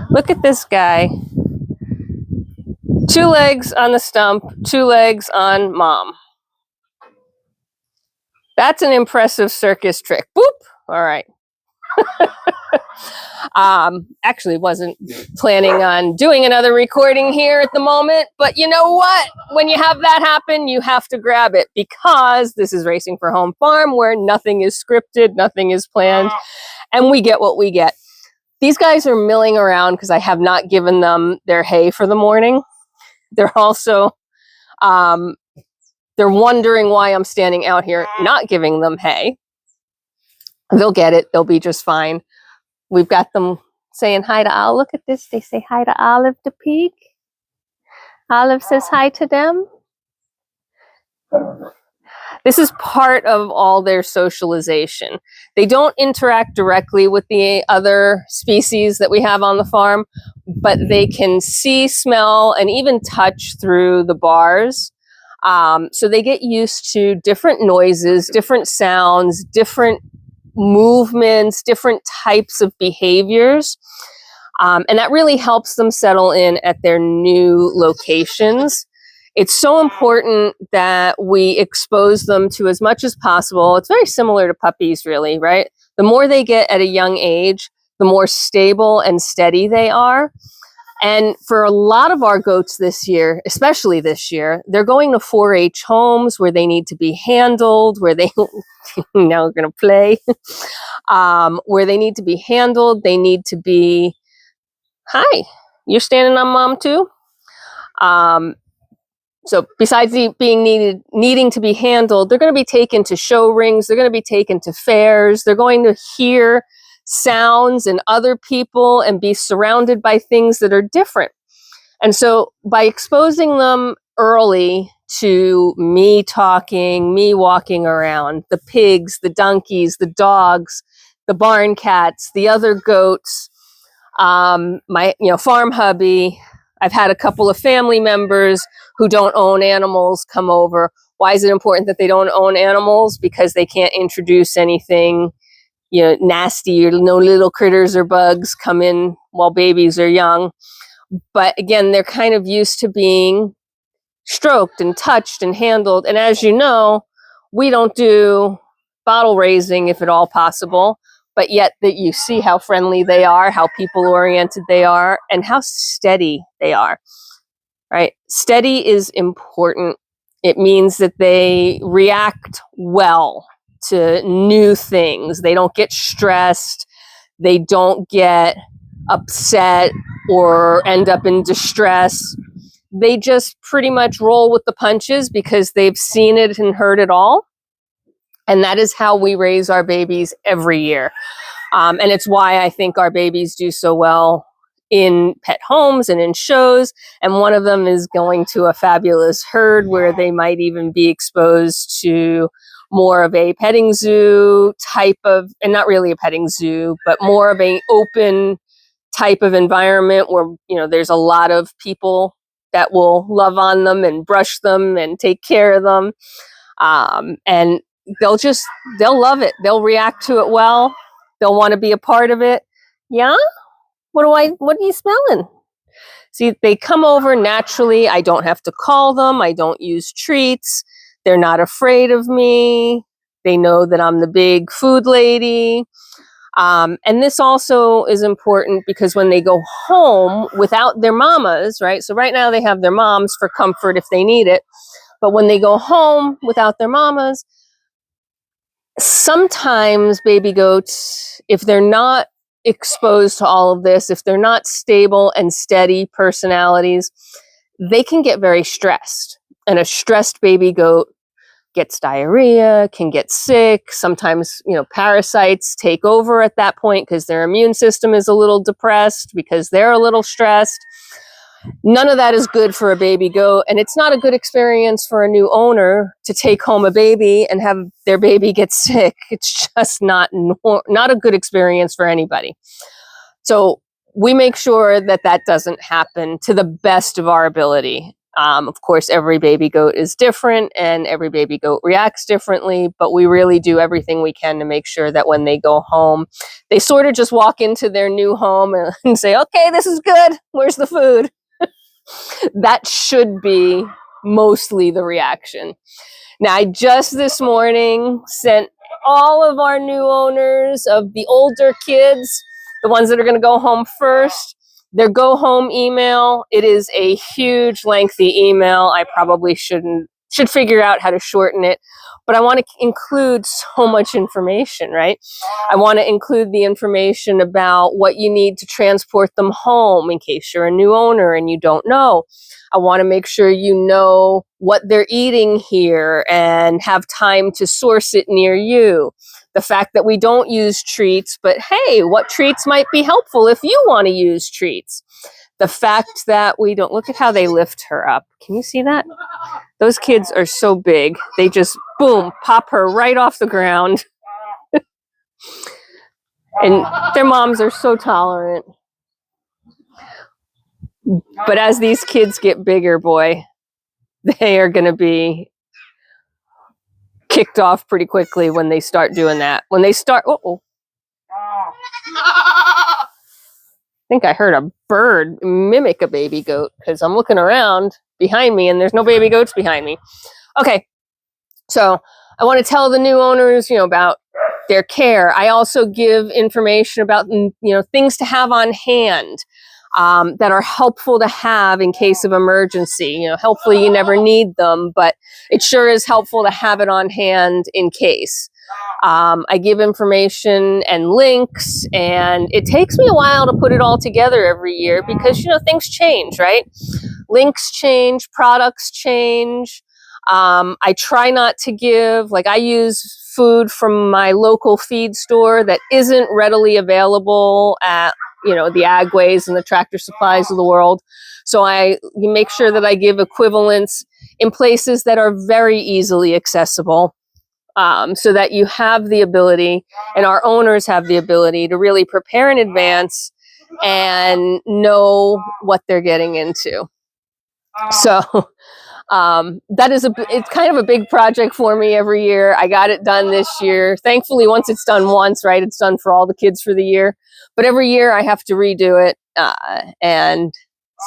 Look at this guy. 2 legs on the stump, 2 legs on mom. That's an impressive circus trick. Boop. All right. Actually wasn't planning on doing another recording here at the moment, but you know what? When you have that happen, you have to grab it, because this is Racing for Home Farm, where nothing is scripted, nothing is planned, and we get what we get. These guys are milling around because I have not given them their hay for the morning. They're also, they're wondering why I'm standing out here not giving them hay. They'll get it. They'll be just fine. We've got them saying hi to Olive. Look at this. They say hi to Olive the pig. Olive says hi to them. This is part of all their socialization. They don't interact directly with the other species that we have on the farm, but they can see, smell, and even touch through the bars. So they get used to different noises, different sounds, different movements, different types of behaviors. And that really helps them settle in at their new locations. It's so important that we expose them to as much as possible. It's very similar to puppies, really, right? The more they get at a young age, the more stable and steady they are. And for a lot of our goats this year, especially this year, they're going to 4-H homes where they need to be handled, where they, now we're going to play, where they need to be handled. They need to be, hi, you're standing on mom too? So besides needing to be handled, they're going to be taken to show rings. They're going to be taken to fairs. They're going to hear sounds and other people and be surrounded by things that are different. And so by exposing them early to me talking, me walking around, the pigs, the donkeys, the dogs, the barn cats, the other goats, my farm hubby, I've had a couple of family members who don't own animals come over. Why is it important that they don't own animals? Because they can't introduce anything, nasty, or no little critters or bugs come in while babies are young. But again, they're kind of used to being stroked and touched and handled. And as you know, we don't do bottle raising if at all possible. But yet that you see how friendly they are, how people-oriented they are, and how steady they are, right? Steady is important. It means that they react well to new things. They don't get stressed. They don't get upset or end up in distress. They just pretty much roll with the punches because they've seen it and heard it all. And that is how we raise our babies every year. And it's why I think our babies do so well in pet homes and in shows. And one of them is going to a fabulous herd where they might even be exposed to more of a petting zoo type of, and not really a petting zoo, but more of an open type of environment where, there's a lot of people that will love on them and brush them and take care of them. And they'll love it. They'll react to it well. They'll want to be a part of it. Yeah? What are you smelling? See, they come over naturally. I don't have to call them. I don't use treats. They're not afraid of me. They know that I'm the big food lady. And this also is important because when they go home without their mamas, right? So right now they have their moms for comfort if they need it. But when they go home without their mamas, sometimes baby goats, if they're not exposed to all of this, if they're not stable and steady personalities, they can get very stressed. And a stressed baby goat gets diarrhea, can get sick. Sometimes, parasites take over at that point because their immune system is a little depressed because they're a little stressed. None of that is good for a baby goat, and it's not a good experience for a new owner to take home a baby and have their baby get sick. It's just not a good experience for anybody. So we make sure that that doesn't happen to the best of our ability. Of course, every baby goat is different and every baby goat reacts differently, but we really do everything we can to make sure that when they go home, they sort of just walk into their new home and say, okay, this is good. Where's the food? That should be mostly the reaction. Now, I just this morning sent all of our new owners of the older kids, the ones that are going to go home first, their go home email. It is a huge, lengthy email. I probably should figure out how to shorten it, but I want to include so much information, right? I want to include the information about what you need to transport them home in case you're a new owner and you don't know. I want to make sure you know what they're eating here and have time to source it near you. The fact that we don't use treats, but hey, what treats might be helpful if you want to use treats? The fact that we don't, look at how they lift her up. Can you see that? Those kids are so big. They just, boom, pop her right off the ground. And their moms are so tolerant. But as these kids get bigger, boy, they are going to be kicked off pretty quickly when they start doing that. When they start, I think I heard a bird mimic a baby goat because I'm looking around behind me and there's no baby goats behind me. Okay, so I want to tell the new owners, about their care. I also give information about, things to have on hand that are helpful to have in case of emergency. Hopefully you never need them, but it sure is helpful to have it on hand in case. I give information and links, and it takes me a while to put it all together every year because, things change, right? Links change, products change. I try not to give, I use food from my local feed store that isn't readily available at, the Agways and the Tractor Supplies of the world. So you make sure that I give equivalents in places that are very easily accessible. So that you have the ability, and our owners have the ability to really prepare in advance and know what they're getting into. So it's kind of a big project for me every year. I got it done this year. Thankfully, once it's done once, right, it's done for all the kids for the year. But every year I have to redo it. And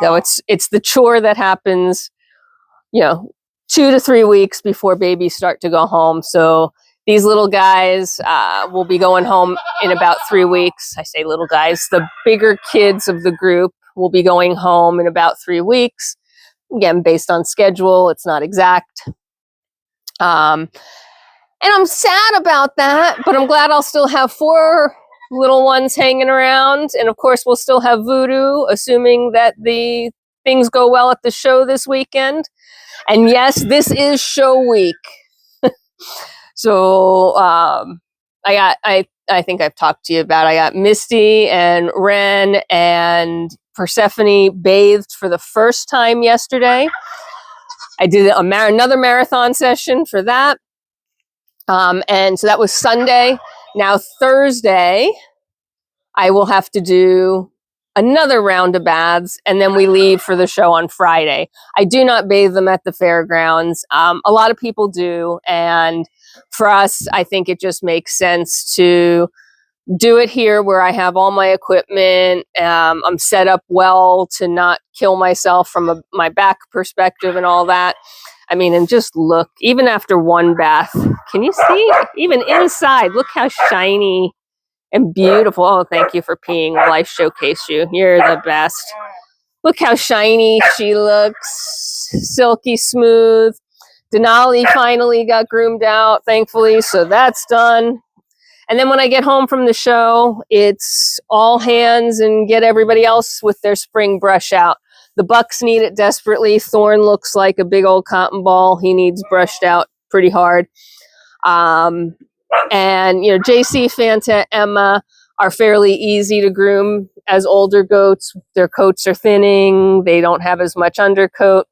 so it's the chore that happens, 2 to 3 weeks before babies start to go home. So these little guys will be going home in about 3 weeks. I say little guys, the bigger kids of the group will be going home in about 3 weeks. Again, based on schedule, it's not exact. And I'm sad about that, but I'm glad I'll still have 4 little ones hanging around. And of course, we'll still have Voodoo, assuming that the things go well at the show this weekend. And yes, this is show week. So I think I've talked to you about, I got Misty and Ren and Persephone bathed for the first time yesterday. I did another marathon session for that. And so that was Sunday. Now Thursday, I will have to do another round of baths, and then we leave for the show on Friday. I do not bathe them at the fairgrounds. A lot of people do, and for us, I think it just makes sense to do it here where I have all my equipment. I'm set up well to not kill myself from my back perspective and all that. I mean, and just look, even after one bath, can you see? Even inside, look how shiny and beautiful. Oh, thank you for peeing while I showcase you. You're the best. Look how shiny she looks. Silky smooth. Denali finally got groomed out, thankfully, so that's done. And then when I get home from the show, it's all hands and get everybody else with their spring brush out. The Bucks need it desperately. Thorn looks like a big old cotton ball. He needs brushed out pretty hard. And, JC, Fanta, Emma are fairly easy to groom as older goats. Their coats are thinning. They don't have as much undercoat.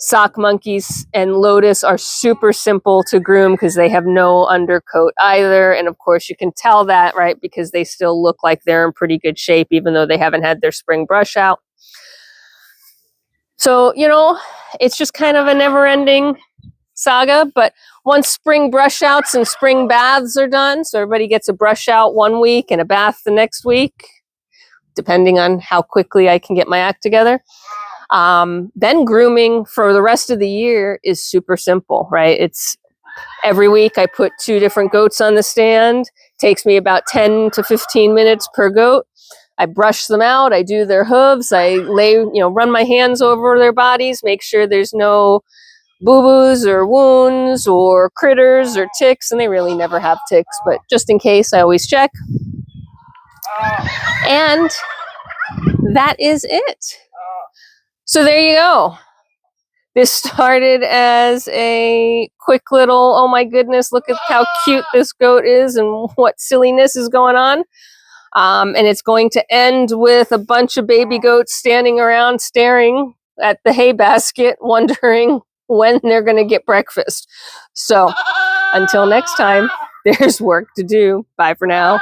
Sock Monkeys and Lotus are super simple to groom because they have no undercoat either. And of course, you can tell that, right? Because they still look like they're in pretty good shape, even though they haven't had their spring brush out. So, you know, it's just kind of a never-ending saga, but once spring brush outs and spring baths are done, so everybody gets a brush out one week and a bath the next week, depending on how quickly I can get my act together. Then grooming for the rest of the year is super simple, right? It's every week I put 2 different goats on the stand. Takes me about 10 to 15 minutes per goat. I brush them out, I do their hooves, I run my hands over their bodies, make sure there's no boo-boos or wounds or critters or ticks, and they really never have ticks, but just in case, I always check. And that is it. So there you go. This started as a quick little, oh my goodness, look at how cute this goat is and what silliness is going on. And it's going to end with a bunch of baby goats standing around staring at the hay basket, wondering when they're going to get breakfast. So until next time, there's work to do. Bye for now.